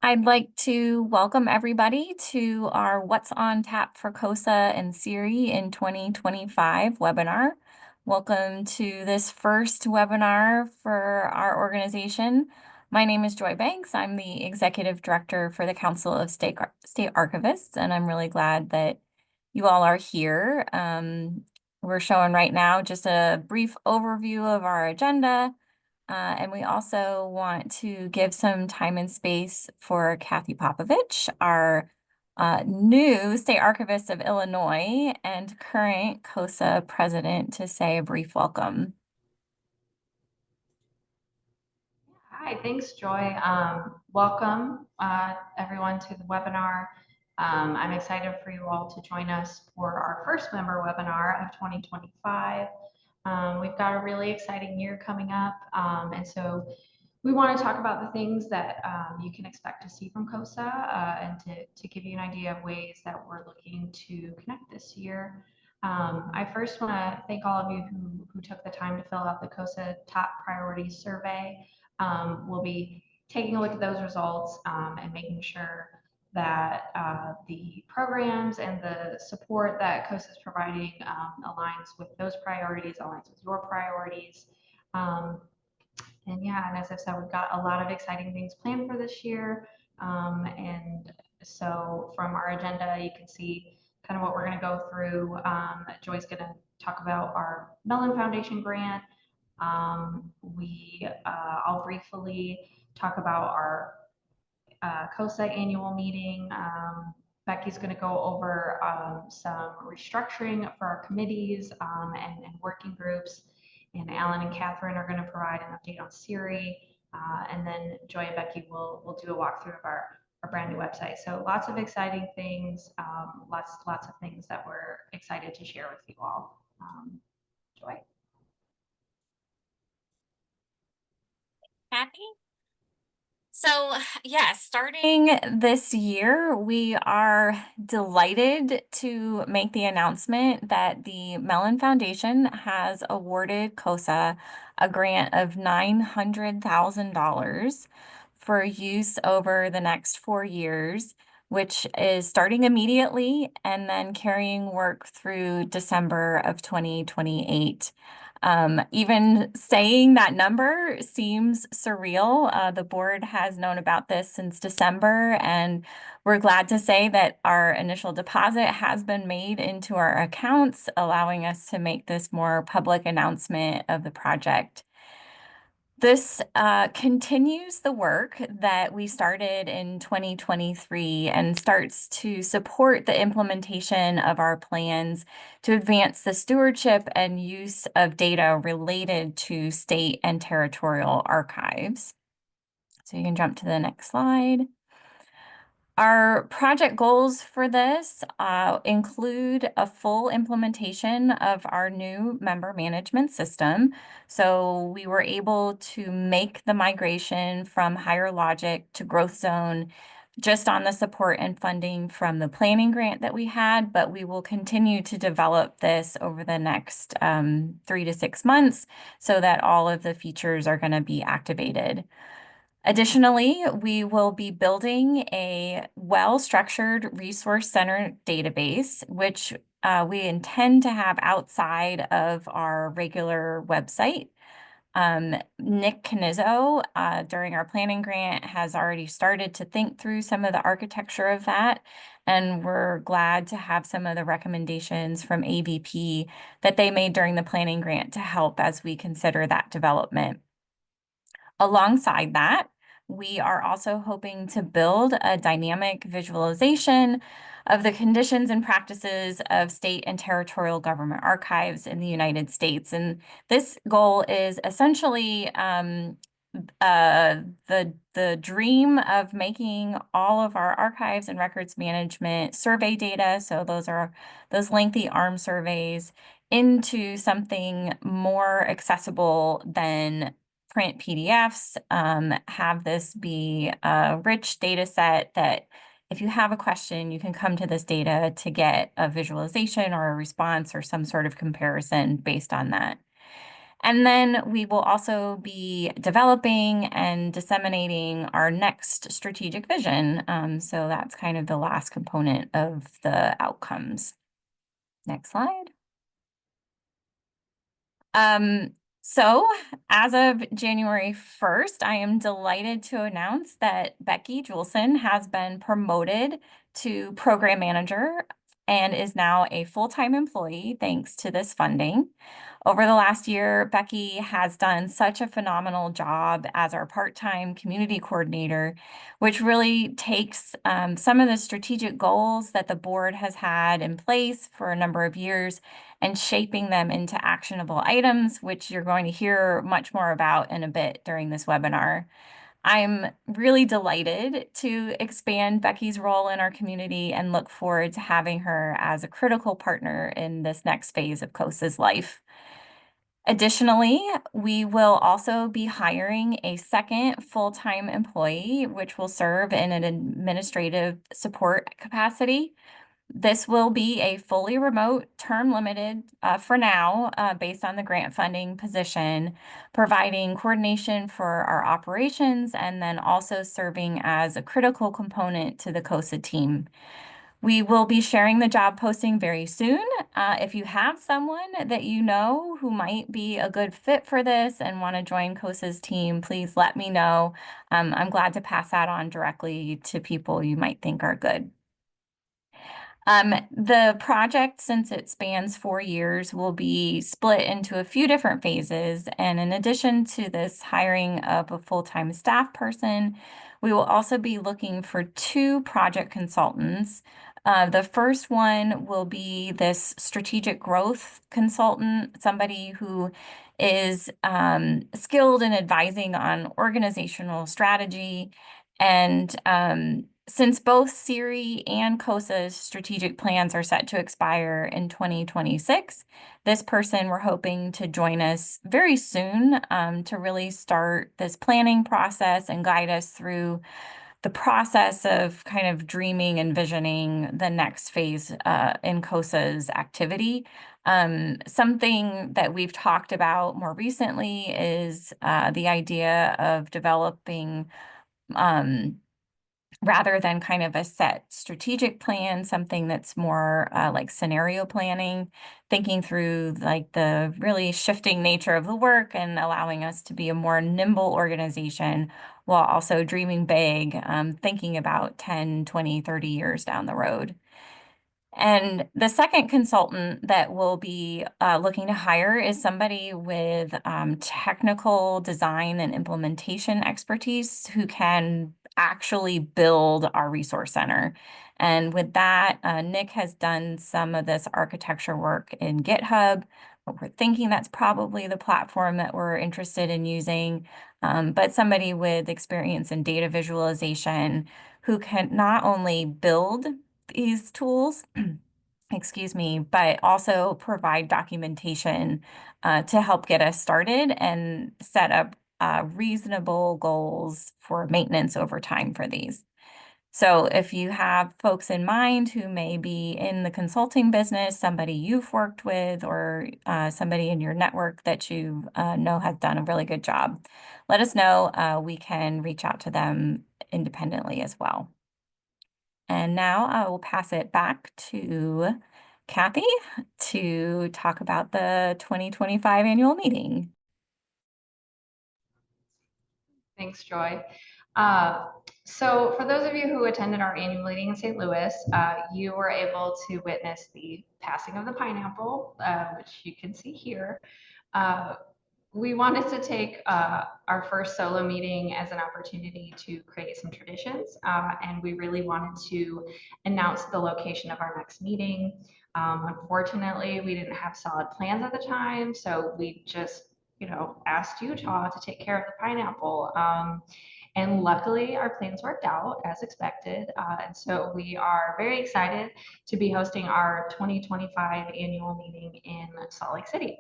I'd like to welcome everybody to our What's on Tap for CoSA and SERI in 2025 webinar. Welcome to this first webinar for our organization. My name is Joy Banks. I'm the Executive Director for the Council of State Archivists, and I'm really glad that you all are here. We're showing right now just a brief overview of our agenda. And we also want to give some time and space for Kathy Popovich, our new State Archivist of Illinois and current CoSA president, to say a brief welcome. Hi, thanks, Joy. Welcome, everyone, to the webinar. I'm excited for you all to join us for our first member webinar of 2025. We've got a really exciting year coming up, and so we want to talk about the things that you can expect to see from CoSA and to give you an idea of ways that we're looking to connect this year. I first want to thank all of you who took the time to fill out the CoSA Top Priorities Survey. We'll be taking a look at those results and making sure that the programs and the support that CoSA is providing aligns with those priorities, aligns with your priorities. And yeah, and as I've said, we've got a lot of exciting things planned for this year. And so from our agenda, you can see kind of what we're going to go through. Joy's going to talk about our Mellon Foundation grant. I'll briefly talk about our CoSA annual meeting. Becky's going to go over some restructuring for our committees and working groups. And Alan and Catherine are going to provide an update on SERI. And then Joy and Becky will do a walkthrough of our brand new website. So lots of exciting things, lots of things that we're excited to share with you all. Joy. Kathy? So, yeah, starting this year, we are delighted to make the announcement that the Mellon Foundation has awarded CoSA a grant of $900,000 for use over the next 4 years, which is starting immediately and then carrying work through December of 2028. Even saying that number seems surreal. The board has known about this since December, and we're glad to say that our initial deposit has been made into our accounts, allowing us to make this more public announcement of the project. This continues the work that we started in 2023 and starts to support the implementation of our plans to advance the stewardship and use of data related to state and territorial archives. So you can jump to the next slide. Our project goals for this include a full implementation of our new member management system. So we were able to make the migration from Higher Logic to Growth Zone just on the support and funding from the planning grant that we had, but we will continue to develop this over the next 3 to 6 months so that all of the features are going to be activated. Additionally, we will be building a well-structured resource center database, which we intend to have outside of our regular website. Nick Canizzo, during our planning grant, has already started to think through some of the architecture of that, and we're glad to have some of the recommendations from AVP that they made during the planning grant to help as we consider that development. Alongside that, we are also hoping to build a dynamic visualization of the conditions and practices of state and territorial government archives in the United States. And this goal is essentially the dream of making all of our archives and records management survey data, so those lengthy ARM surveys, into something more accessible than print PDFs, have this be a rich data set that if you have a question, you can come to this data to get a visualization or a response or some sort of comparison based on that. And then we will also be developing and disseminating our next strategic vision. So that's kind of the last component of the outcomes. Next slide. Um, so as of January 1st, I am delighted to announce that Becky Juleson has been promoted to program manager and is now a full-time employee thanks to this funding. Over the last year, Becky has done such a phenomenal job as our part-time community coordinator, which really takes some of the strategic goals that the board has had in place for a number of years and shaping them into actionable items, which you're going to hear much more about in a bit during this webinar. I'm really delighted to expand Becky's role in our community and look forward to having her as a critical partner in this next phase of CoSA's life. Additionally, we will also be hiring a second full-time employee, which will serve in an administrative support capacity. This will be a fully remote, term limited for now, based on the grant funding position, providing coordination for our operations and then also serving as a critical component to the CoSA team. We will be sharing the job posting very soon. If you have someone that you know who might be a good fit for this and want to join CoSA's team, please let me know. I'm glad to pass that on directly to people you might think are good. The project, since it spans 4 years, will be split into a few different phases. And in addition to this hiring of a full-time staff person, we will also be looking for 2 project consultants. The first one will be this strategic growth consultant, somebody who is skilled in advising on organizational strategy and since both SERI and CoSA's strategic plans are set to expire in 2026, this person we're hoping to join us very soon to really start this planning process and guide us through the process of kind of dreaming and visioning the next phase in CoSA's activity. Something that we've talked about more recently is the idea of developing rather than kind of a set strategic plan, something that's more like scenario planning, thinking through like the really shifting nature of the work and allowing us to be a more nimble organization while also dreaming big, thinking about 10, 20, 30 years down the road. And the second consultant that we'll be looking to hire is somebody with technical design and implementation expertise who can actually build our resource center. And with that, Nick has done some of this architecture work in GitHub. We're thinking that's probably the platform that we're interested in using, but somebody with experience in data visualization who can not only build these tools, excuse me, but also provide documentation to help get us started and set up reasonable goals for maintenance over time for these. So if you have folks in mind who may be in the consulting business, somebody you've worked with, or somebody in your network that you know has done a really good job, let us know. We can reach out to them independently as well. And now I will pass it back to Kathy to talk about the 2025 annual meeting. Thanks, Joy. So for those of you who attended our annual meeting in St. Louis, you were able to witness the passing of the pineapple, which you can see here. Uh, we wanted to take our first solo meeting as an opportunity to create some traditions, and we really wanted to announce the location of our next meeting. Unfortunately, we didn't have solid plans at the time, so we just, asked Utah to take care of the pineapple. And luckily, our plans worked out as expected. And so we are very excited to be hosting our 2025 annual meeting in Salt Lake City.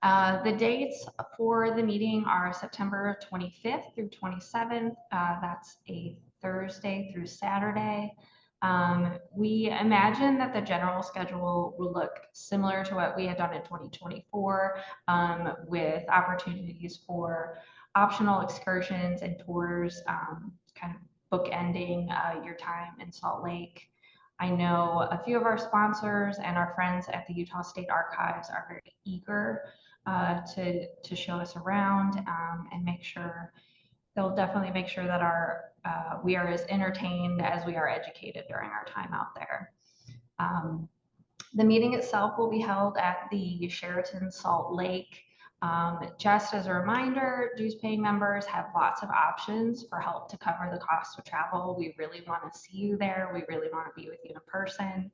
The dates for the meeting are September 25th through 27th. That's a Thursday through Saturday. We imagine that the general schedule will look similar to what we had done in 2024, with opportunities for optional excursions and tours, kind of bookending your time in Salt Lake. I know a few of our sponsors and our friends at the Utah State Archives are very eager to show us around, and make sure they'll definitely make sure that we are as entertained as we are educated during our time out there. Um, the meeting itself will be held at the Sheraton Salt Lake. Just as a reminder, dues paying members have lots of options for help to cover the cost of travel. We really want to see you there. We really want to be with you in person.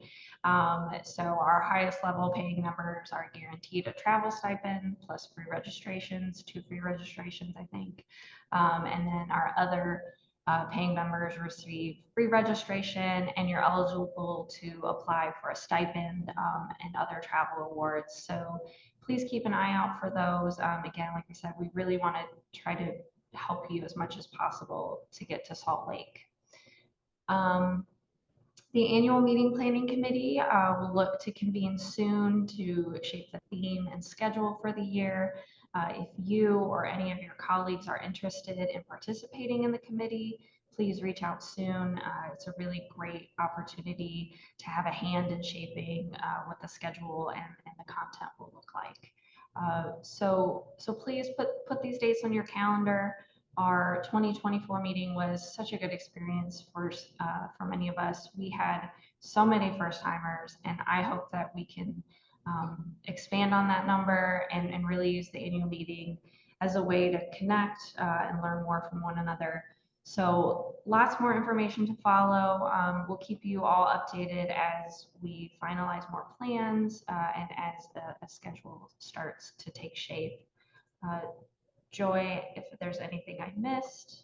So our highest level paying members are guaranteed a travel stipend plus free registrations, 2 free registrations, I think. And then our other paying members receive free registration, and you're eligible to apply for a stipend, and other travel awards. So please keep an eye out for those. Again, like I said, we really want to try to help you as much as possible to get to Salt Lake. The annual meeting planning committee will look to convene soon to shape the theme and schedule for the year. If you or any of your colleagues are interested in participating in the committee, please reach out soon. It's a really great opportunity to have a hand in shaping what the schedule and the content will look like. So please put these dates on your calendar. Our 2024 meeting was such a good experience for many of us. We had so many first timers, and I hope that we can expand on that number and really use the annual meeting as a way to connect and learn more from one another. So lots more information to follow. We'll keep you all updated as we finalize more plans and as the schedule starts to take shape. Uh, Joy, if there's anything I missed,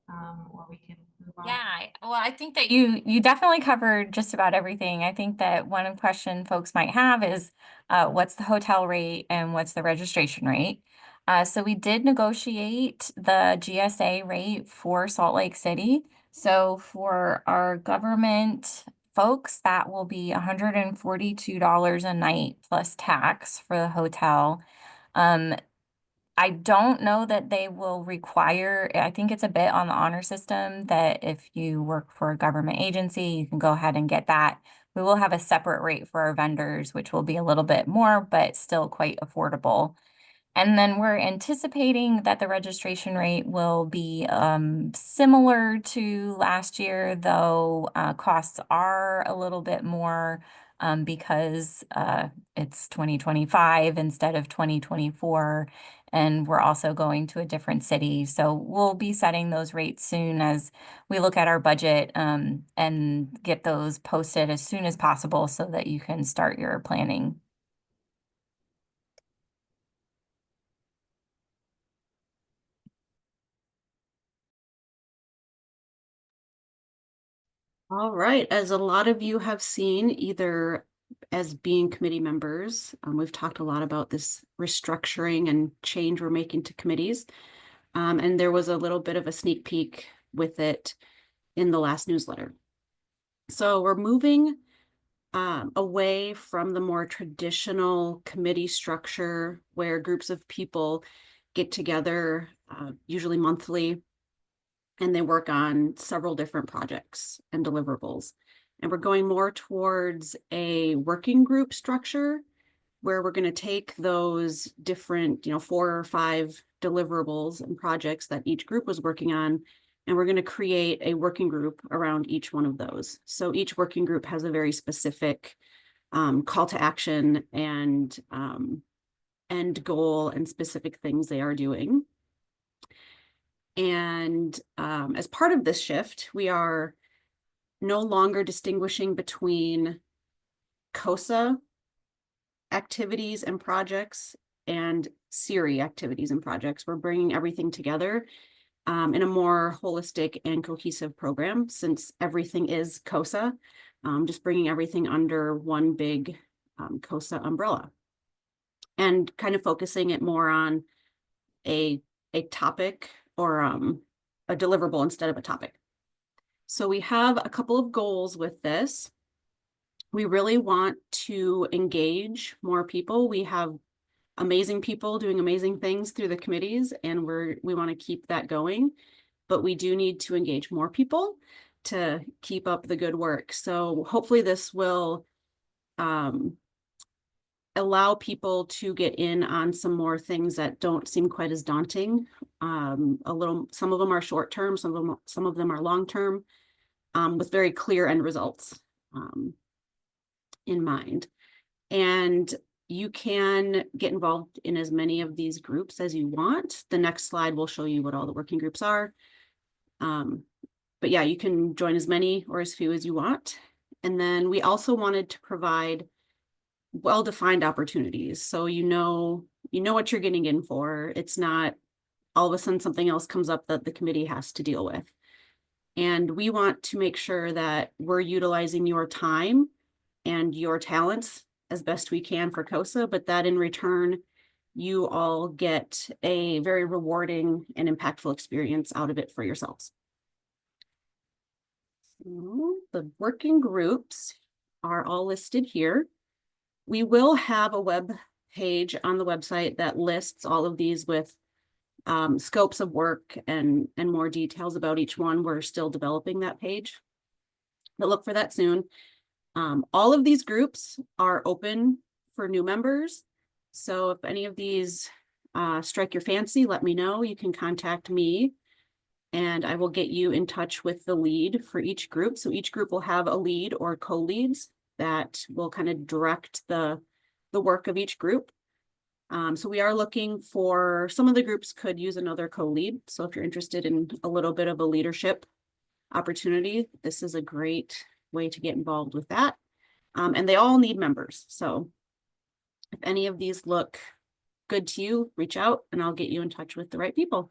or we can move on. Yeah, well, I think that you definitely covered just about everything. I think that one question folks might have is what's the hotel rate and what's the registration rate? So we did negotiate the GSA rate for Salt Lake City. So for our government folks, that will be $142 a night plus tax for the hotel. Um, I don't know that they will require, I think it's a bit on the honor system that if you work for a government agency, you can go ahead and get that. We will have a separate rate for our vendors, which will be a little bit more, but still quite affordable. And then we're anticipating that the registration rate will be similar to last year, though costs are a little bit more because it's 2025 instead of 2024. And we're also going to a different city. So we'll be setting those rates soon as we look at our budget and get those posted as soon as possible so that you can start your planning. All right, as a lot of you have seen, either as being committee members, we've talked a lot about this restructuring and change we're making to committees. And there was a little bit of a sneak peek with it in the last newsletter. So we're moving away from the more traditional committee structure where groups of people get together, usually monthly, and they work on several different projects and deliverables. And we're going more towards a working group structure where we're going to take those different, 4 or 5 deliverables and projects that each group was working on, and we're going to create a working group around each one of those. So each working group has a very specific call to action and end goal and specific things they are doing. And as part of this shift, we are no longer distinguishing between CoSA activities and projects and SERI activities and projects. We're bringing everything together in a more holistic and cohesive program, since everything is CoSA, just bringing everything under one big CoSA umbrella and kind of focusing it more on a topic or a deliverable instead of a topic. So we have a couple of goals with this. We really want to engage more people. We have amazing people doing amazing things through the committees, and we want to keep that going. But we do need to engage more people to keep up the good work. So hopefully this will allow people to get in on some more things that don't seem quite as daunting. Some of them are short term, some of them are long term, with very clear end results in mind. And you can get involved in as many of these groups as you want. The next slide will show you what all the working groups are. But yeah, you can join as many or as few as you want. And then we also wanted to provide well-defined opportunities. So you know what you're getting in for. It's not all of a sudden something else comes up that the committee has to deal with. And we want to make sure that we're utilizing your time and your talents as best we can for CoSA, but that in return, you all get a very rewarding and impactful experience out of it for yourselves. So the working groups are all listed here. We will have a web page on the website that lists all of these with scopes of work and more details about each one. We're still developing that page, but look for that soon. All of these groups are open for new members. So if any of these strike your fancy, let me know. You can contact me and I will get you in touch with the lead for each group. So each group will have a lead or co-leads that will kind of direct the work of each group. So we are looking for, some of the groups could use another co-lead. So if you're interested in a little bit of a leadership opportunity, this is a great way to get involved with that. And they all need members. So if any of these look good to you, reach out and I'll get you in touch with the right people.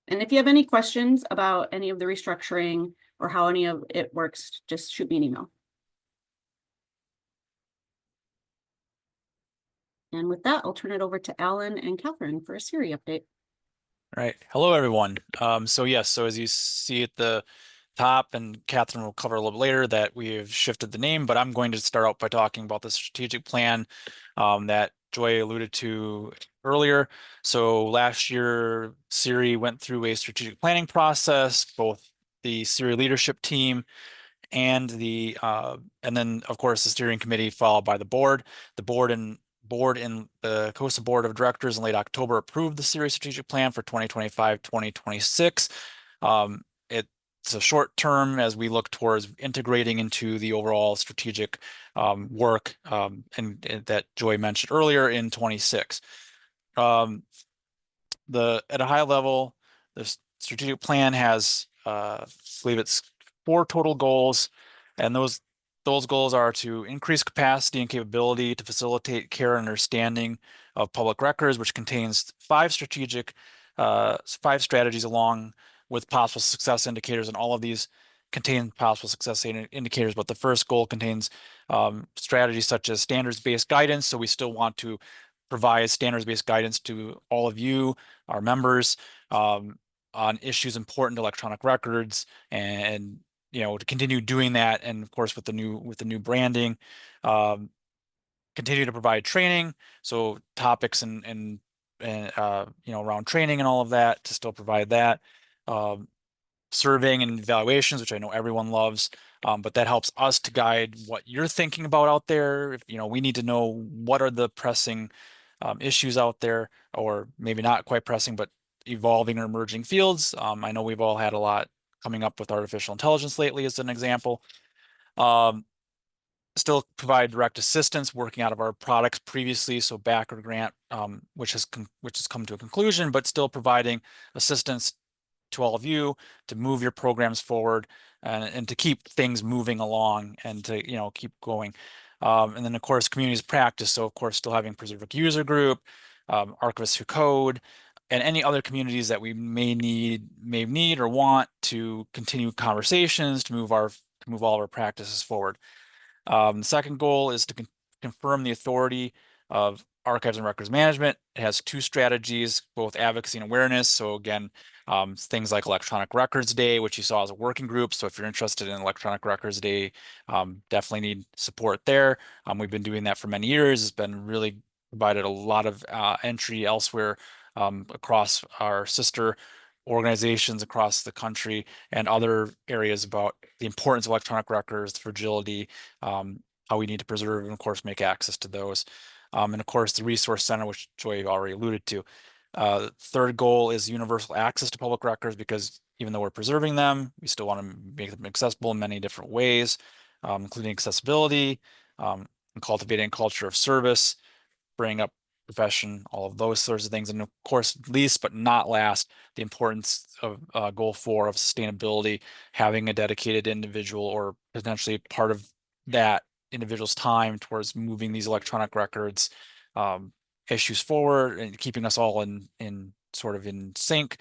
And if you have any questions about any of the restructuring or how any of it works, just shoot me an email. And with that, I'll turn it over to Alan and Catherine for a SERI update. All right. Hello, everyone. So yes, so as you see at the top, and Catherine will cover a little bit later, that we have shifted the name, but I'm going to start out by talking about the strategic plan that Joy alluded to earlier. So last year, SERI went through a strategic planning process, both the SERI leadership team and then of course the steering committee followed by the board. The board and the CoSA board of directors in late October approved the SERI strategic plan for 2025-2026. It's a short term as we look towards integrating into the overall strategic work and that Joy mentioned earlier in 26. At a high level, the strategic plan has, I believe it's 4 total goals, and those goals are to increase capacity and capability to facilitate care and understanding of public records, which contains 5 strategies along with possible success indicators, and all of these contain possible success indicators. But the first goal contains strategies such as standards-based guidance. So we still want to provide standards-based guidance to all of you, our members, on issues important to electronic records, and to continue doing that. And of course, with the new branding, continue to provide training. So topics and around training and all of that, to still provide that. Surveying and evaluations, which I know everyone loves, but that helps us to guide what you're thinking about out there. If we need to know what are the pressing issues out there, or maybe not quite pressing, but evolving or emerging fields. I know we've all had a lot coming up with artificial intelligence lately as an example. Still provide direct assistance working out of our products previously, so backer grant, which has come to a conclusion, but still providing assistance to all of you to move your programs forward and to keep things moving along and to keep going. And then of course communities practice, so of course still having Preserve User Group, Archivists Who Code, and any other communities that we may need or want to continue conversations to move all of our practices forward. The second goal is to confirm the authority of archives and records management. It has two strategies, both advocacy and awareness. So again, things like Electronic Records Day, which you saw as a working group. So if you're interested in Electronic Records Day, definitely need support there. We've been doing that for many years. It's been really provided a lot of entry elsewhere across our sister organizations across the country and other areas about the importance of electronic records, fragility, how we need to preserve and of course make access to those. And of course the Resource Center, which Joy already alluded to. Third goal is universal access to public records, because even though we're preserving them, we still want to make them accessible in many different ways, including accessibility, and cultivating a culture of service, bring up profession, all of those sorts of things. And of course, least but not last, the importance of goal 4 of sustainability, having a dedicated individual or potentially part of that individual's time towards moving these electronic records issues forward and keeping us all in sort of in sync,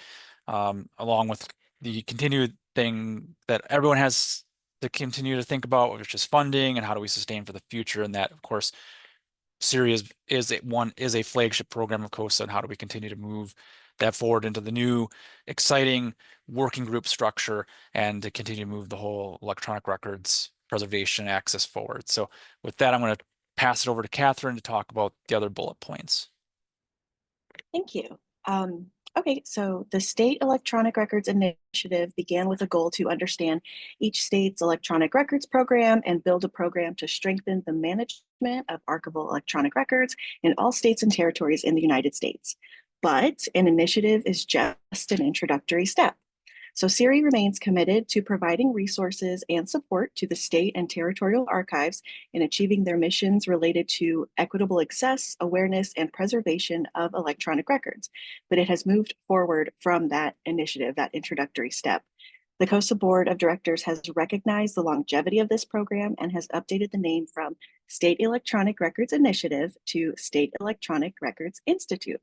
along with the continued thing that everyone has to continue to think about, which is funding and how do we sustain for the future. And that, of course, SERI is a flagship program of CoSA, and how do we continue to move that forward into the new exciting working group structure and to continue to move the whole electronic records preservation access forward. So with that, I'm going to pass it over to Catherine to talk about the other bullet points. Thank you. Okay, so the State Electronic Records Initiative began with a goal to understand each state's electronic records program and build a program to strengthen the management of archival electronic records in all states and territories in the United States. But an initiative is just an introductory step. So SERI remains committed to providing resources and support to the state and territorial archives in achieving their missions related to equitable access, awareness, and preservation of electronic records. But it has moved forward from that initiative, that introductory step. The CoSA Board of Directors has recognized the longevity of this program and has updated the name from State Electronic Records Initiative to State Electronic Records Institute.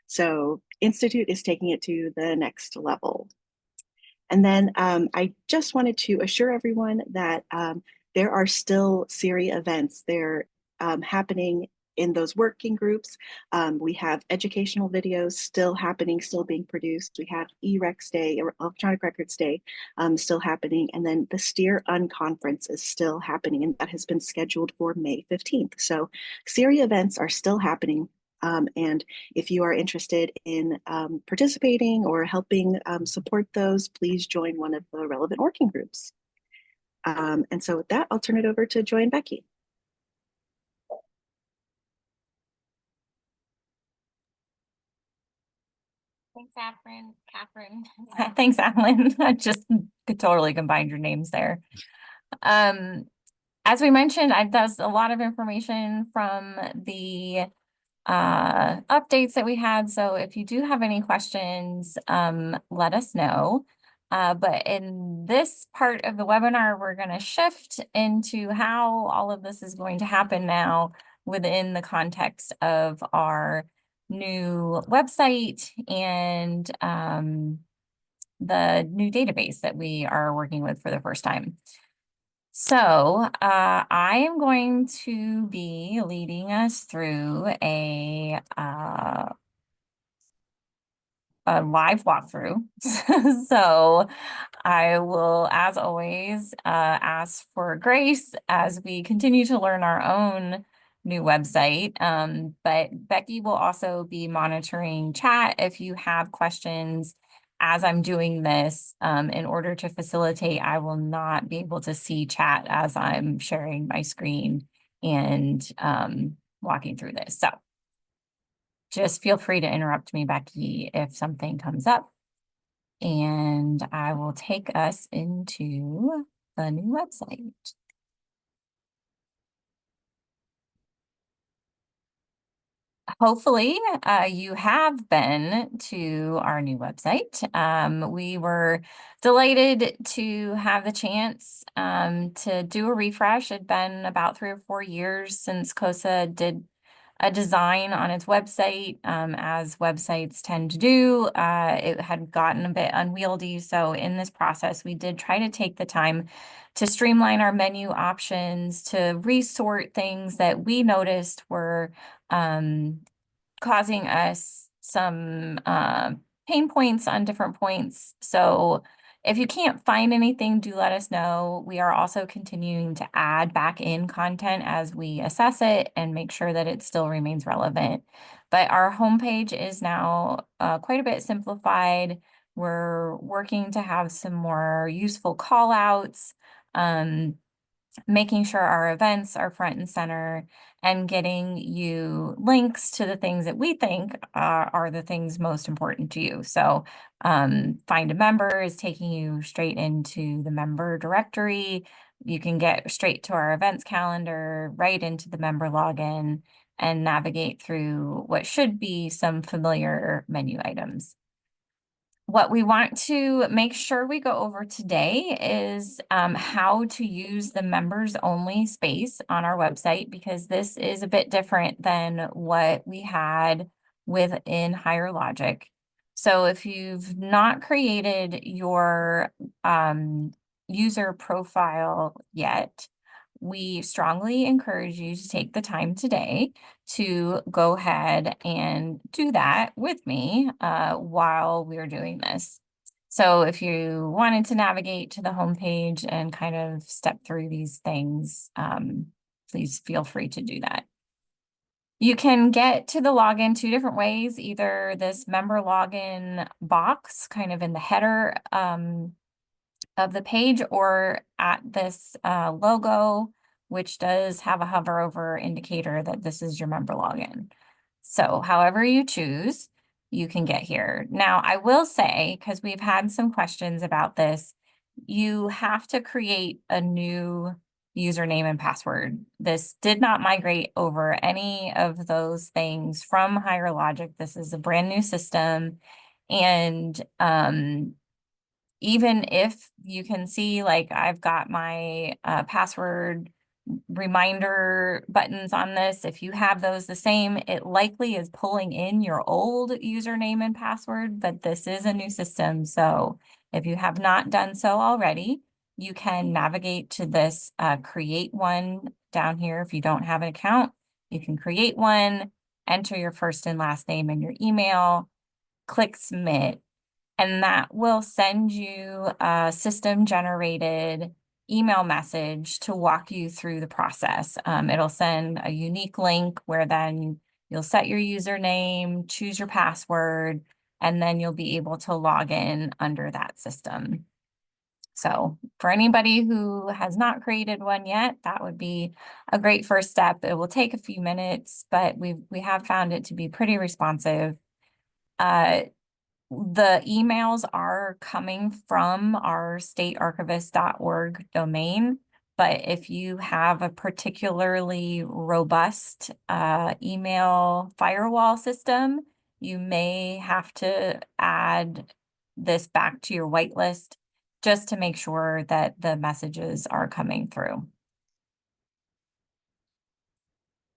So Institute is taking it to the next level. And then I just wanted to assure everyone that there are still SERI events. They're happening in those working groups. We have educational videos still happening, still being produced. We have EREX Day, or Electronic Records Day, still happening. And then the STEER Unconference is still happening, and that has been scheduled for May 15th. So SERI events are still happening. And if you are interested in participating or helping support those, please join one of the relevant working groups. And so with that, I'll turn it over to Joy and Becky. Thanks, Catherine. Thanks, Alan. I just could totally combine your names there. As we mentioned, that was a lot of information from the updates that we had. So if you do have any questions, let us know. But in this part of the webinar, we're going to shift into how all of this is going to happen now within the context of our new website and the new database that we are working with for the first time. So I am going to be leading us through a live walkthrough. So I will, as always, ask for grace as we continue to learn our own new website. But Becky will also be monitoring chat if you have questions. As I'm doing this, in order to facilitate, I will not be able to see chat as I'm sharing my screen and walking through this. So just feel free to interrupt me, Becky, if something comes up. And I will take us into the new website. Hopefully, you have been to our new website. We were delighted to have the chance to do a refresh. It'd been about 3 or 4 years since CoSA did a design on its website, as websites tend to do. It had gotten a bit unwieldy. So in this process, we did try to take the time to streamline our menu options, to resort things that we noticed were causing us some pain points on different points. So if you can't find anything, do let us know. We are also continuing to add back in content as we assess it and make sure that it still remains relevant. But our homepage is now quite a bit simplified. We're working to have some more useful call outs, making sure our events are front and center, and getting you links to the things that we think are the things most important to you. So Find a Member is taking you straight into the member directory. You can get straight to our events calendar, right into the member login, and navigate through what should be some familiar menu items. What we want to make sure we go over today is how to use the members only space on our website, because this is a bit different than what we had within Higher Logic. So if you've not created your user profile yet, we strongly encourage you to take the time today to go ahead and do that with me while we're doing this. So if you wanted to navigate to the homepage and kind of step through these things, please feel free to do that. You can get to the login two different ways, either this member login box kind of in the header of the page, or at this logo, which does have a hover over indicator that this is your member login. So however you choose, you can get here. Now, I will say, because we've had some questions about this, you have to create a new username and password. This did not migrate over any of those things from Higher Logic. This is a brand new system. And even if you can see, like, I've got my password reminder buttons on this, if you have those the same, it likely is pulling in your old username and password, but this is a new system. So if you have not done so already, you can navigate to this create one down here. If you don't have an account, you can create one, enter your first and last name and your email, click submit, and that will send you a system generated email message to walk you through the process. It'll send a unique link where then you'll set your username, choose your password, and then you'll be able to log in under that system. So for anybody who has not created one yet, that would be a great first step. It will take a few minutes, but we have found it to be pretty responsive. The emails are coming from our statearchivist.org domain, but if you have a particularly robust email firewall system, you may have to add this back to your whitelist just to make sure that the messages are coming through.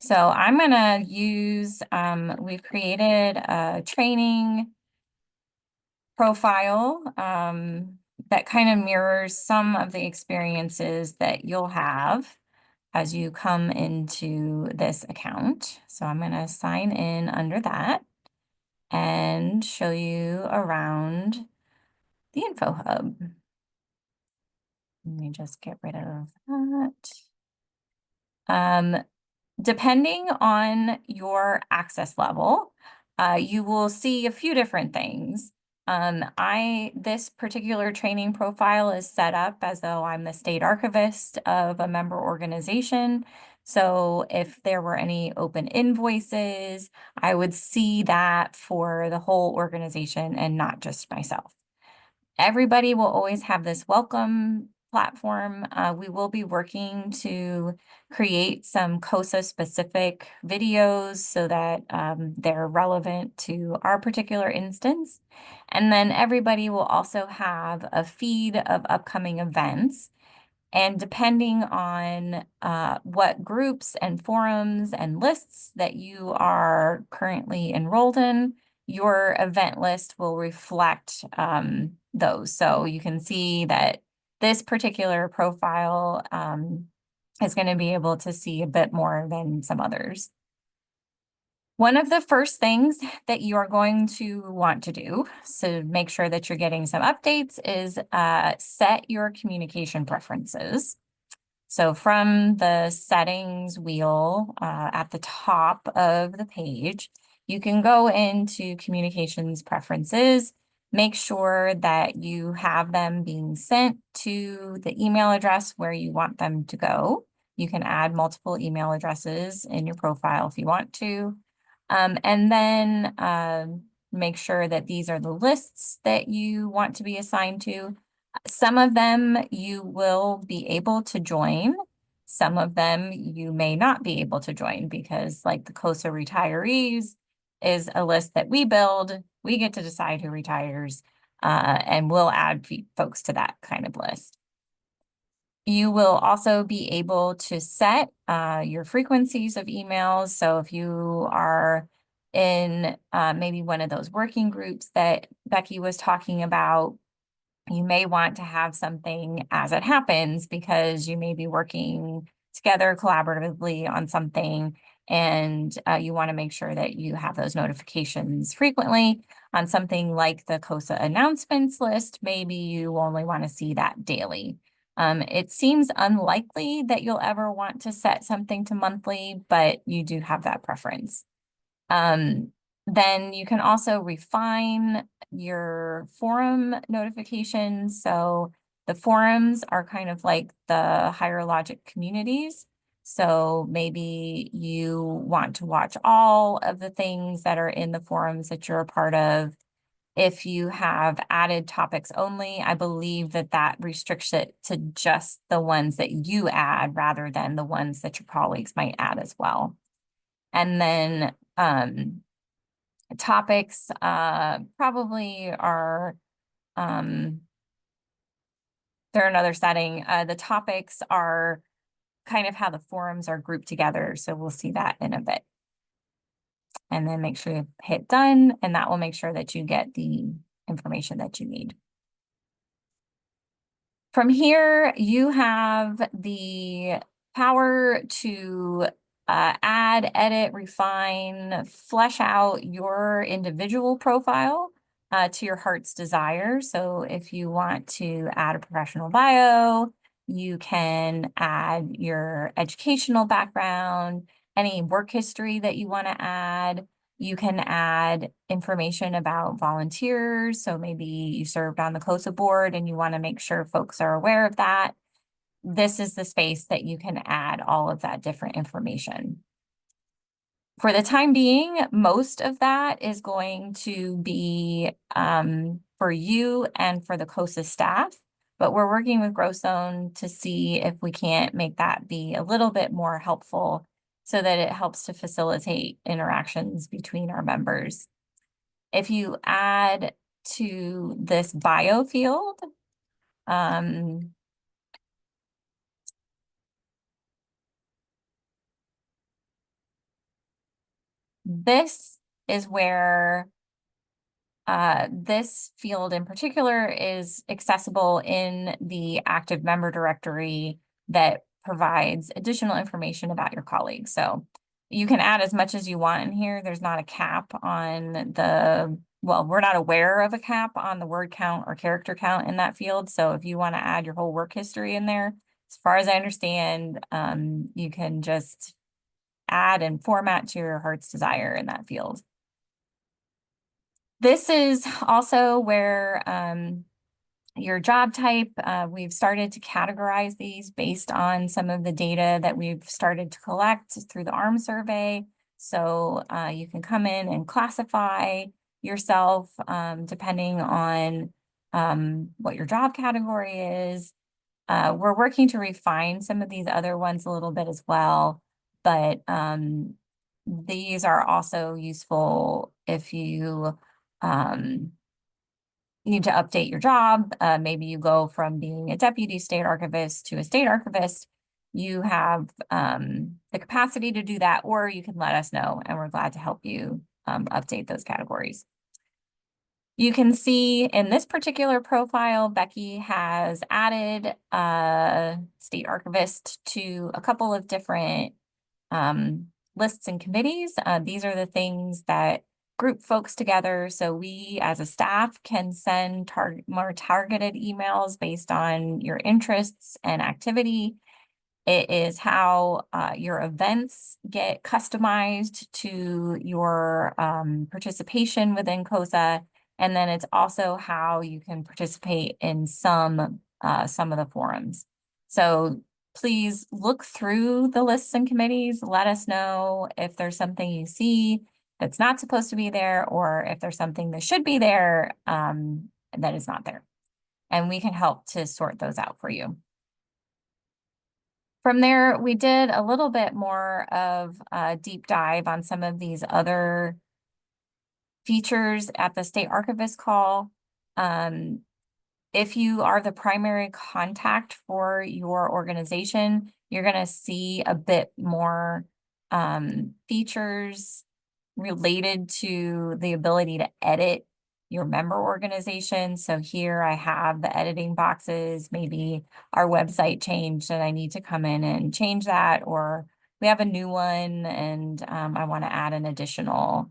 So I'm gonna use, we've created a training profile that kind of mirrors some of the experiences that you'll have as you come into this account. So I'm going to sign in under that and show you around the info hub. Let me just get rid of that. Depending on your access level, you will see a few different things. This particular training profile is set up as though I'm the state archivist of a member organization. So if there were any open invoices, I would see that for the whole organization and not just myself. Everybody will always have this welcome platform. We will be working to create some CoSA specific videos so that they're relevant to our particular instance. And then everybody will also have a feed of upcoming events. And depending on what groups and forums and lists that you are currently enrolled in, your event list will reflect those. So you can see that this particular profile is going to be able to see a bit more than some others. One of the first things that you are going to want to do, so make sure that you're getting some updates, is set your communication preferences. So from the settings wheel at the top of the page, you can go into communications preferences, make sure that you have them being sent to the email address where you want them to go. You can add multiple email addresses in your profile if you want to. And then make sure that these are the lists that you want to be assigned to. Some of them you will be able to join. Some of them you may not be able to join because, like the CoSA retirees is a list that we build. We get to decide who retires, and we'll add folks to that kind of list. You will also be able to set your frequencies of emails. So if you are in maybe one of those working groups that Becky was talking about, you may want to have something as it happens because you may be working together collaboratively on something, and you want to make sure that you have those notifications frequently. On something like the CoSA announcements list, maybe you only want to see that daily. It seems unlikely that you'll ever want to set something to monthly, but you do have that preference. Then you can also refine your forum notifications. So the forums are kind of like the higher logic communities. So maybe you want to watch all of the things that are in the forums that you're a part of. If you have added topics only, I believe that that restricts it to just the ones that you add rather than the ones that your colleagues might add as well. And then topics probably are, they're another setting. The topics are kind of how the forums are grouped together. So we'll see that in a bit. And then make sure you hit done, and that will make sure that you get the information that you need. From here, you have the power to add, edit, refine, flesh out your individual profile to your heart's desire. So if you want to add a professional bio, you can add your educational background, any work history that you want to add. You can add information about volunteers. So maybe you served on the CoSA board and you want to make sure folks are aware of that. This is the space that you can add all of that different information. For the time being, most of that is going to be for you and for the CoSA staff, but we're working with GrowZone to see if we can't make that be a little bit more helpful so that it helps to facilitate interactions between our members. If you add to this bio field, this is where this field in particular is accessible in the active member directory that provides additional information about your colleagues. So you can add as much as you want in here. There's not a cap on the, well, we're not aware of a cap on the word count or character count in that field. So if you want to add your whole work history in there, as far as I understand, you can just add and format to your heart's desire in that field. This is also where your job type, we've started to categorize these based on some of the data that we've started to collect through the ARM survey. So you can come in and classify yourself depending on what your job category is. We're working to refine some of these other ones a little bit as well, but these are also useful if you need to update your job. Maybe you go from being a deputy state archivist to a state archivist. You have the capacity to do that, or you can let us know, and we're glad to help you update those categories. You can see in this particular profile, Becky has added a state archivist to a couple of different lists and committees. These are the things that group folks together so we as a staff can send more targeted emails based on your interests and activity. It is how your events get customized to your participation within CoSA. And then it's also how you can participate in some of the forums. So please look through the lists and committees. Let us know if there's something you see that's not supposed to be there, or if there's something that should be there that is not there. And we can help to sort those out for you. From there, we did a little bit more of a deep dive on some of these other features at the state archivist call. If you are the primary contact for your organization, you're going to see a bit more features related to the ability to edit your member organization. So here I have the editing boxes, maybe our website changed and I need to come in and change that, or we have a new one and I want to add an additional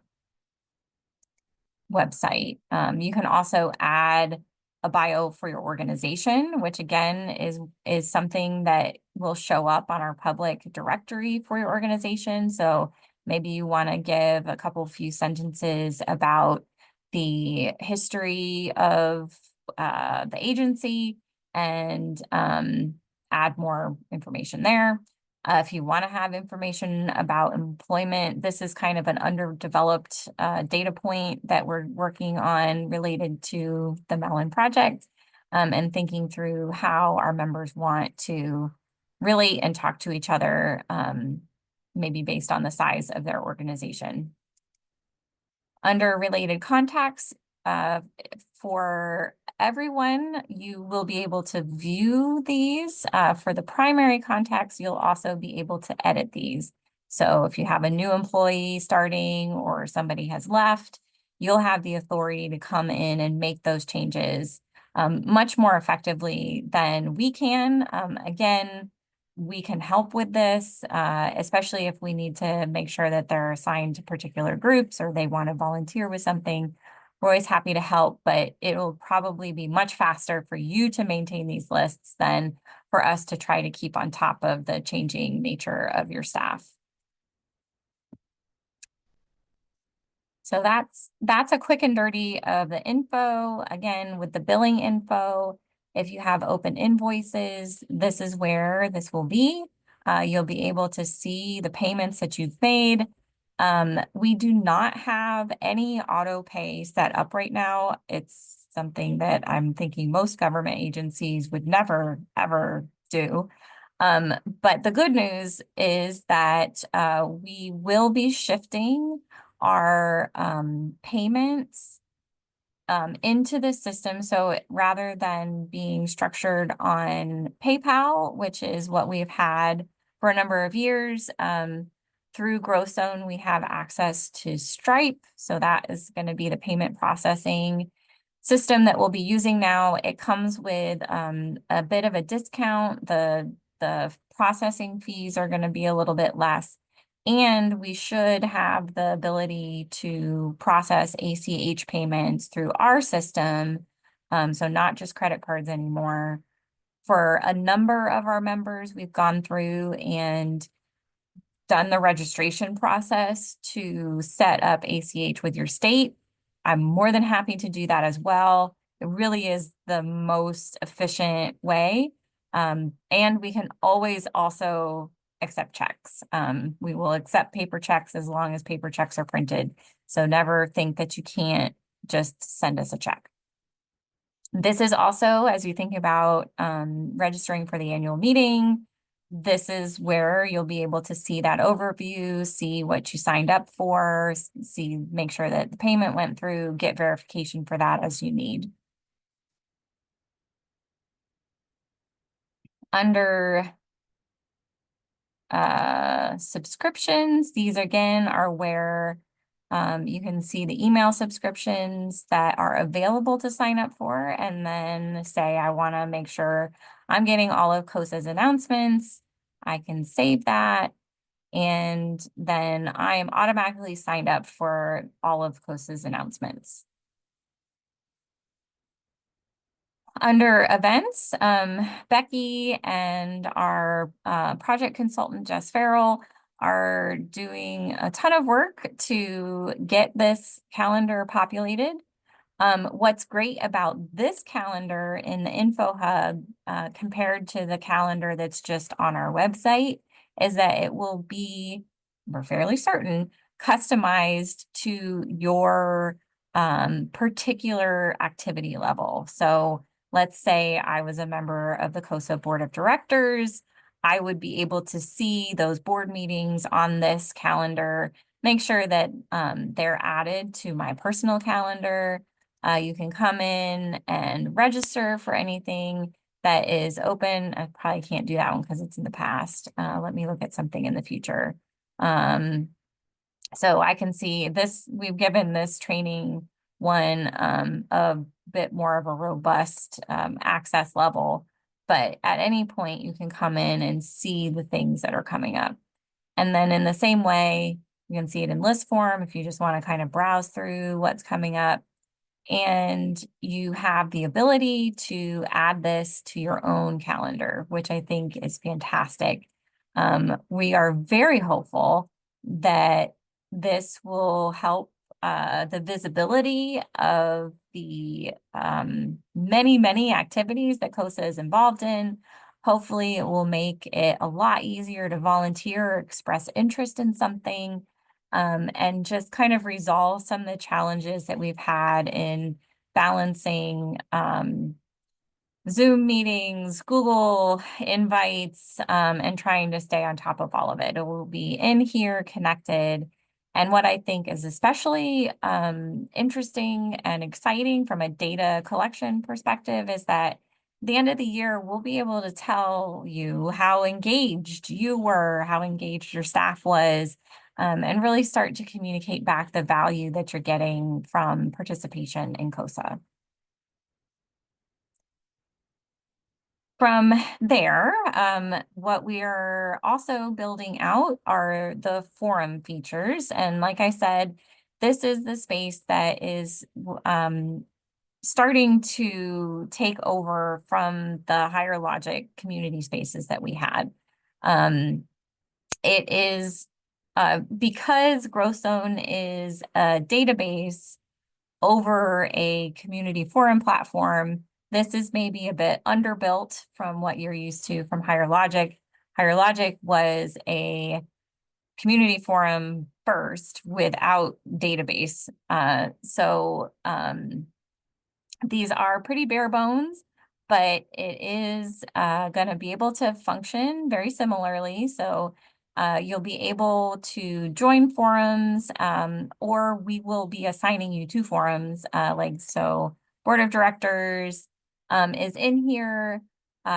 website. You can also add a bio for your organization, which again is something that will show up on our public directory for your organization. So maybe you want to give a few sentences about the history of the agency and add more information there. If you want to have information about employment, this is kind of an underdeveloped data point that we're working on related to the Mellon project, and thinking through how our members want to relate and talk to each other, maybe based on the size of their organization. Under related contacts, for everyone, you will be able to view these. For the primary contacts, you'll also be able to edit these. So if you have a new employee starting or somebody has left, you'll have the authority to come in and make those changes much more effectively than we can. Again, we can help with this, especially if we need to make sure that they're assigned to particular groups or they want to volunteer with something. We're always happy to help, but it will probably be much faster for you to maintain these lists than for us to try to keep on top of the changing nature of your staff. So that's a quick and dirty of the info. Again, with the billing info, if you have open invoices, this is where this will be. You'll be able to see the payments that you've made. We do not have any auto pay set up right now. It's something that I'm thinking most government agencies would never, ever do. But the good news is that we will be shifting our payments into the system. So rather than being structured on PayPal, which is what we've had for a number of years, through GrowZone, we have access to Stripe. So that is going to be the payment processing system that we'll be using now. It comes with a bit of a discount. The processing fees are going to be a little bit less. And we should have the ability to process ACH payments through our system. So not just credit cards anymore. For a number of our members, we've gone through and done the registration process to set up ACH with your state. I'm more than happy to do that as well. It really is the most efficient way. And we can always also accept checks. We will accept paper checks as long as paper checks are printed. So never think that you can't just send us a check. This is also, as you think about registering for the annual meeting, this is where you'll be able to see that overview, see what you signed up for, make sure that the payment went through, get verification for that as you need. Under subscriptions, these again are where you can see the email subscriptions that are available to sign up for, and then say, I want to make sure I'm getting all of CoSA's announcements. I can save that. And then I am automatically signed up for all of CoSA's announcements. Under events, Becky and our project consultant, Jess Farrell, are doing a ton of work to get this calendar populated. What's great about this calendar in the info hub compared to the calendar that's just on our website is that it will be, we're fairly certain, customized to your particular activity level. So let's say I was a member of the CoSA Board of Directors. I would be able to see those board meetings on this calendar, make sure that they're added to my personal calendar. You can come in and register for anything that is open. I probably can't do that one because it's in the past. Let me look at something in the future. So I can see this, we've given this training one a bit more of a robust access level, but at any point you can come in and see the things that are coming up. And then in the same way, you can see it in list form if you just want to kind of browse through what's coming up. And you have the ability to add this to your own calendar, which I think is fantastic. We are very hopeful that this will help the visibility of the many, many activities that CoSA is involved in. Hopefully, it will make it a lot easier to volunteer or express interest in something. And just kind of resolve some of the challenges that we've had in balancing Zoom meetings, Google invites, and trying to stay on top of all of it. It will be in here connected. And what I think is especially interesting and exciting from a data collection perspective is that the end of the year, we'll be able to tell you how engaged you were, how engaged your staff was, and really start to communicate back the value that you're getting from participation in CoSA. From there, what we are also building out are the forum features. And like I said, this is the space that is starting to take over from the higher logic community spaces that we had. It is because Growth Zone is a database over a community forum platform. This is maybe a bit underbuilt from what you're used to from Higher Logic. Higher Logic was a community forum first without database. These are pretty bare bones, but it is going to be able to function very similarly. So you'll be able to join forums, or we will be assigning you to forums. So Board of Directors is in here.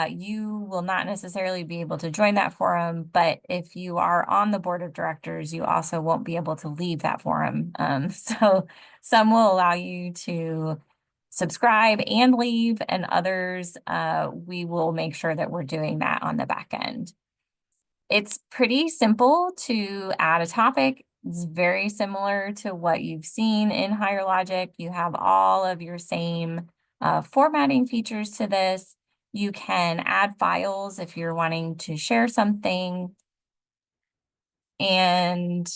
You will not necessarily be able to join that forum, but if you are on the Board of Directors, you also won't be able to leave that forum. So some will allow you to subscribe and leave, and others, we will make sure that we're doing that on the back end. It's pretty simple to add a topic. It's very similar to what you've seen in Higher Logic. You have all of your same formatting features to this. You can add files if you're wanting to share something. And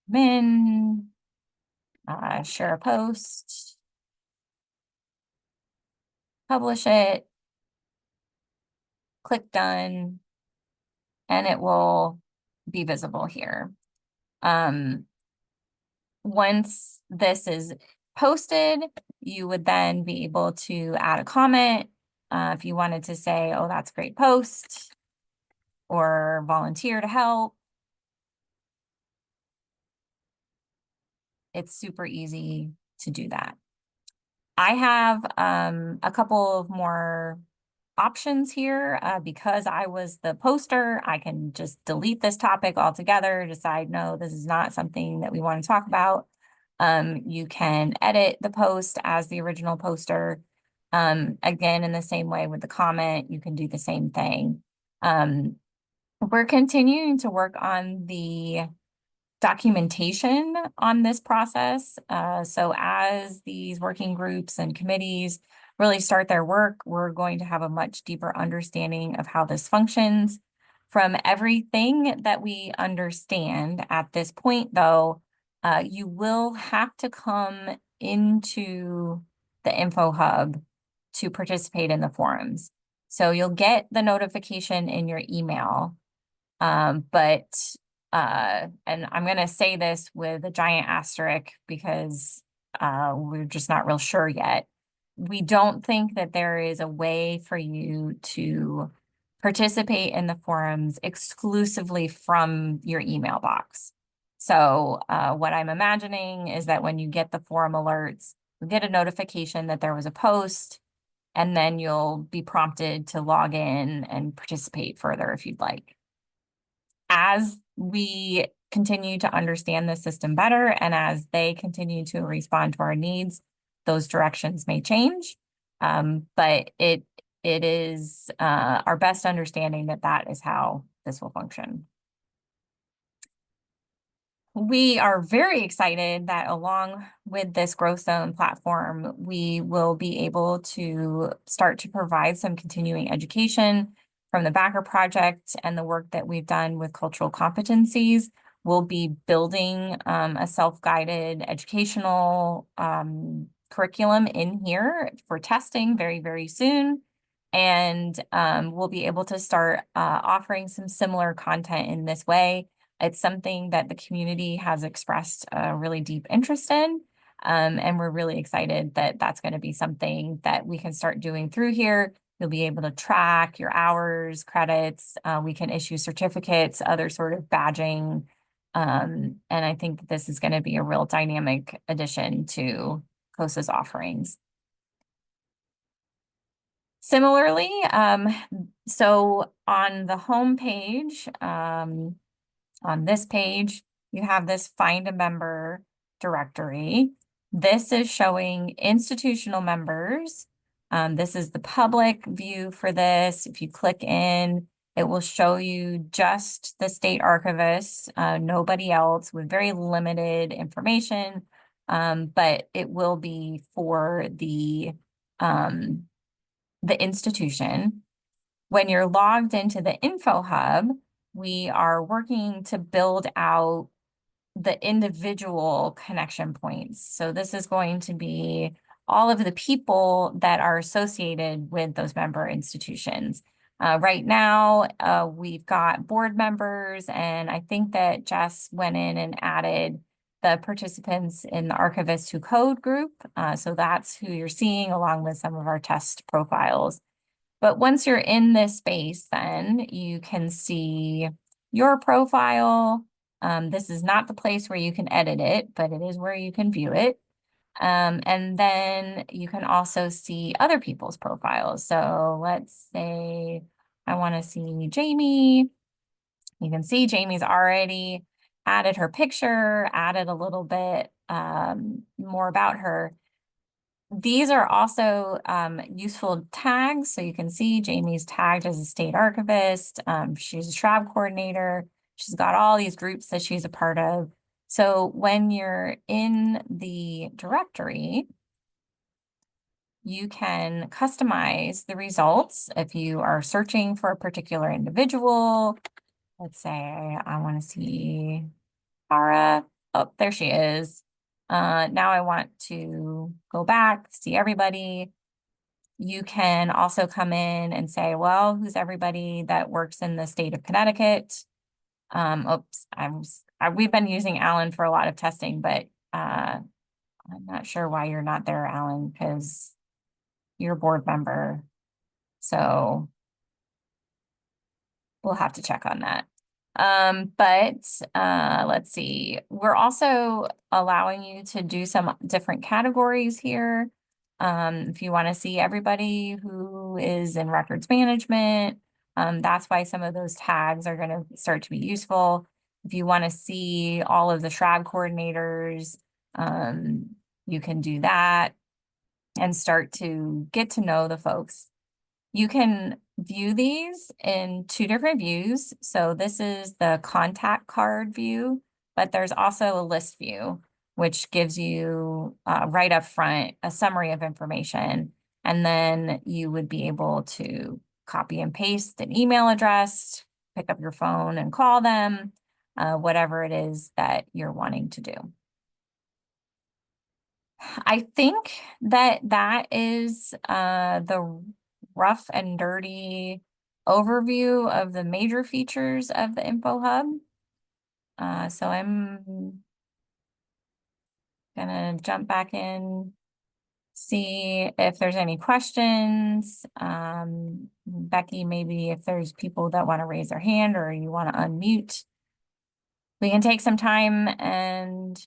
then share a post, publish it, click done, and it will be visible here. Once this is posted, you would then be able to add a comment if you wanted to say, oh, that's a great post, or volunteer to help. It's super easy to do that. I have a couple of more options here. Because I was the poster, I can just delete this topic altogether, decide, no, this is not something that we want to talk about. You can edit the post as the original poster. Again, in the same way with the comment, you can do the same thing. We're continuing to work on the documentation on this process. So as these working groups and committees really start their work, we're going to have a much deeper understanding of how this functions. From everything that we understand at this point, though, you will have to come into the Info Hub to participate in the forums. So you'll get the notification in your email. And I'm going to say this with a giant asterisk because we're just not real sure yet. We don't think that there is a way for you to participate in the forums exclusively from your email box. So what I'm imagining is that when you get the forum alerts, you get a notification that there was a post, and then you'll be prompted to log in and participate further if you'd like. As we continue to understand the system better and as they continue to respond to our needs, those directions may change. But it is our best understanding that that is how this will function. We are very excited that along with this Growth Zone platform, we will be able to start to provide some continuing education from the Backer Project and the work that we've done with cultural competencies. We'll be building a self-guided educational curriculum in here for testing very, very soon. And we'll be able to start offering some similar content in this way. It's something that the community has expressed a really deep interest in. And we're really excited that that's going to be something that we can start doing through here. You'll be able to track your hours, credits. We can issue certificates, other sort of badging. And I think this is going to be a real dynamic addition to CoSA's offerings. Similarly, so on the home page, on this page, you have this Find a Member directory. This is showing institutional members. This is the public view for this. If you click in, it will show you just the state archivists, nobody else, with very limited information. But it will be for the institution. When you're logged into the Info Hub, we are working to build out the individual connection points. So this is going to be all of the people that are associated with those member institutions. Right now, we've got board members, and I think that Jess went in and added the participants in the Archivist Who Code group. So that's who you're seeing along with some of our test profiles. But once you're in this space, then you can see your profile. This is not the place where you can edit it, but it is where you can view it. And then you can also see other people's profiles. So let's say I want to see Jamie. You can see Jamie's already added her picture, added a little bit more about her. These are also useful tags. So you can see Jamie's tagged as a state archivist. She's a SHRAB coordinator. She's got all these groups that she's a part of. So when you're in the directory, you can customize the results. If you are searching for a particular individual, let's say I want to see Tara. Oh, there she is. Now I want to go back, see everybody. You can also come in and say, well, who's everybody that works in the state of Connecticut? Oops, we've been using Alan for a lot of testing, but I'm not sure why you're not there, Alan, because you're a board member. So we'll have to check on that. Let's see. We're also allowing you to do some different categories here. If you want to see everybody who is in records management, that's why some of those tags are going to start to be useful. If you want to see all of the SHRAB coordinators, you can do that and start to get to know the folks. You can view these in two different views. So this is the contact card view, but there's also a list view, which gives you right up front a summary of information. And then you would be able to copy and paste an email address, pick up your phone and call them, whatever it is that you're wanting to do. I think that that is the rough and dirty overview of the major features of the Info Hub. So I'm gonna jump back in, see if there's any questions. Becky, maybe if there's people that want to raise their hand or you want to unmute, we can take some time and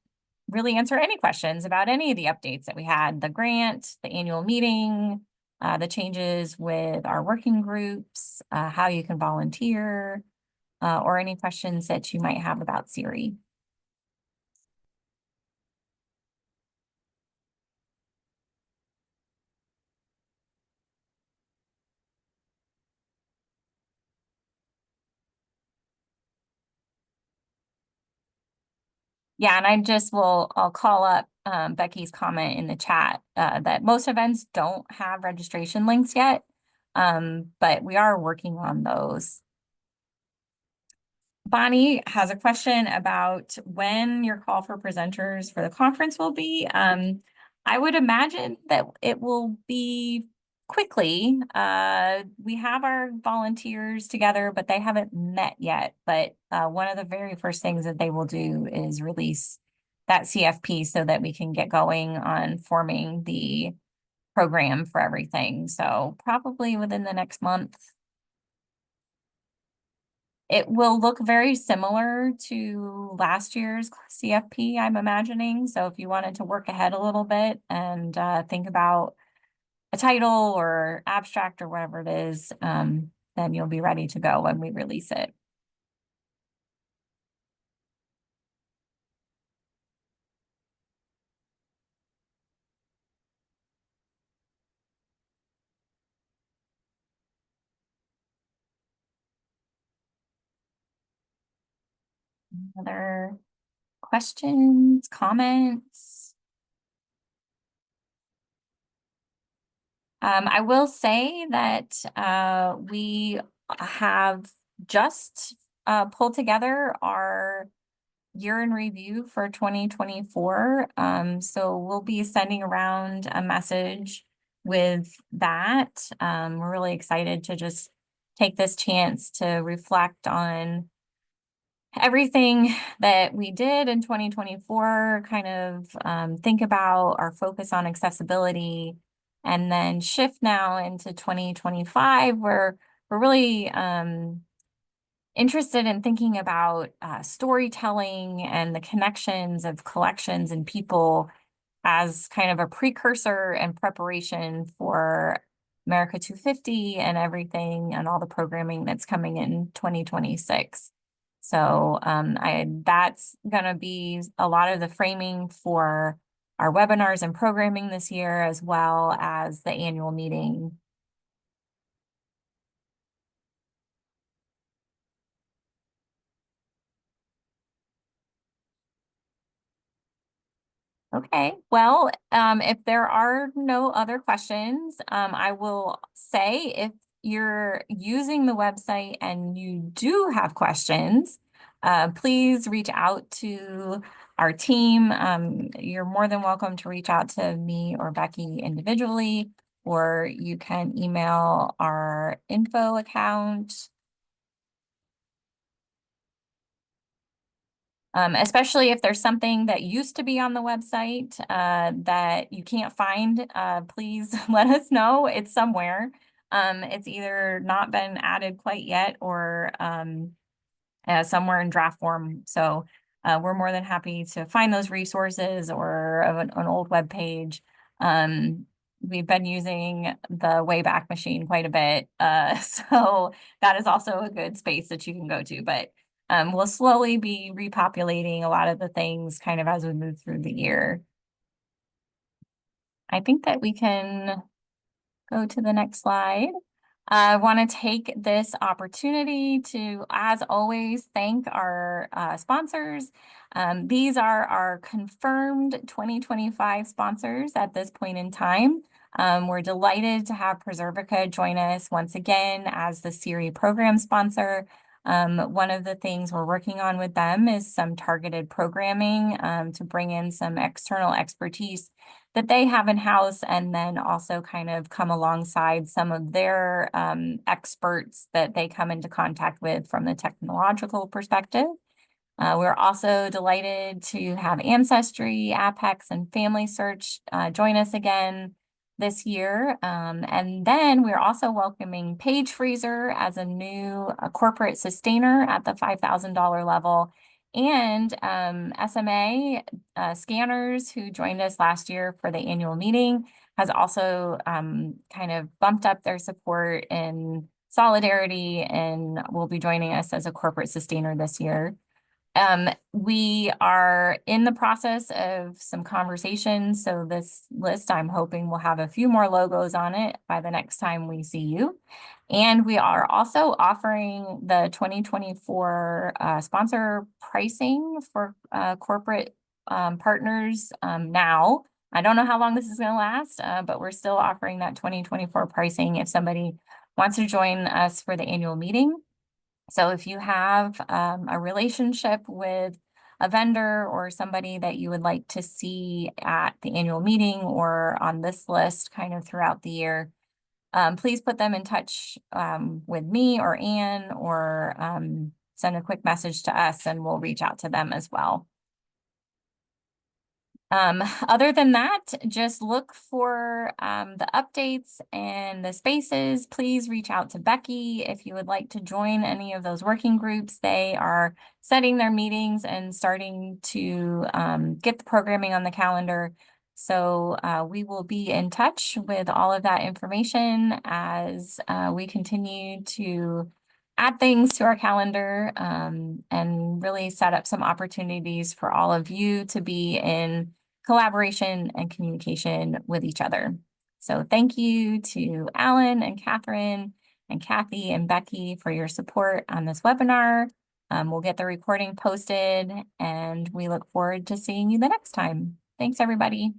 really answer any questions about any of the updates that we had, the grant, the annual meeting, the changes with our working groups, how you can volunteer, or any questions that you might have about SERI. Yeah, and I'll call up Becky's comment in the chat that most events don't have registration links yet, but we are working on those. Bonnie has a question about when your call for presenters for the conference will be. I would imagine that it will be quickly. We have our volunteers together, but they haven't met yet. But one of the very first things that they will do is release that CFP so that we can get going on forming the program for everything. So probably within the next month. It will look very similar to last year's CFP, I'm imagining. So if you wanted to work ahead a little bit and think about a title or abstract or whatever it is, then you'll be ready to go when we release it. Other questions, comments? I will say that we have just pulled together our year in review for 2024. So we'll be sending around a message with that. We're really excited to just take this chance to reflect on everything that we did in 2024, kind of think about our focus on accessibility, and then shift now into 2025, where we're really interested in thinking about storytelling and the connections of collections and people as kind of a precursor and preparation for America 250 and everything and all the programming that's coming in 2026. So that's going to be a lot of the framing for our webinars and programming this year, as well as the annual meeting. Okay, well, if there are no other questions, I will say if you're using the website and you do have questions, please reach out to our team. You're more than welcome to reach out to me or Becky individually, or you can email our info account. Especially if there's something that used to be on the website that you can't find, please let us know. It's somewhere. It's either not been added quite yet or somewhere in draft form. So we're more than happy to find those resources or an old web page. We've been using the Wayback Machine quite a bit. So that is also a good space that you can go to. But we'll slowly be repopulating a lot of the things kind of as we move through the year. I think that we can go to the next slide. I want to take this opportunity to, as always, thank our sponsors. These are our confirmed 2025 sponsors at this point in time. We're delighted to have Preservica join us once again as the SERI program sponsor. One of the things we're working on with them is some targeted programming to bring in some external expertise that they have in-house, and then also kind of come alongside some of their experts that they come into contact with from the technological perspective. We're also delighted to have Ancestry, Apex, and Family Search join us again this year. And then we're also welcoming Page Freezer as a new corporate sustainer at the $5,000 level. And SMA Scanners, who joined us last year for the annual meeting, has also kind of bumped up their support in solidarity and will be joining us as a corporate sustainer this year. We are in the process of some conversations, so this list, I'm hoping, will have a few more logos on it by the next time we see you. And we are also offering the 2024 sponsor pricing for corporate partners now. I don't know how long this is going to last, but we're still offering that 2024 pricing if somebody wants to join us for the annual meeting. So if you have a relationship with a vendor or somebody that you would like to see at the annual meeting or on this list kind of throughout the year, please put them in touch with me or Anne, or send a quick message to us and we'll reach out to them as well. Other than that, just look for the updates and the spaces. Please reach out to Becky if you would like to join any of those working groups. They are setting their meetings and starting to get the programming on the calendar. So we will be in touch with all of that information as we continue to add things to our calendar and really set up some opportunities for all of you to be in collaboration and communication with each other. So thank you to Alan and Catherine and Kathy and Becky for your support on this webinar. We'll get the recording posted and we look forward to seeing you the next time. Thanks, everybody.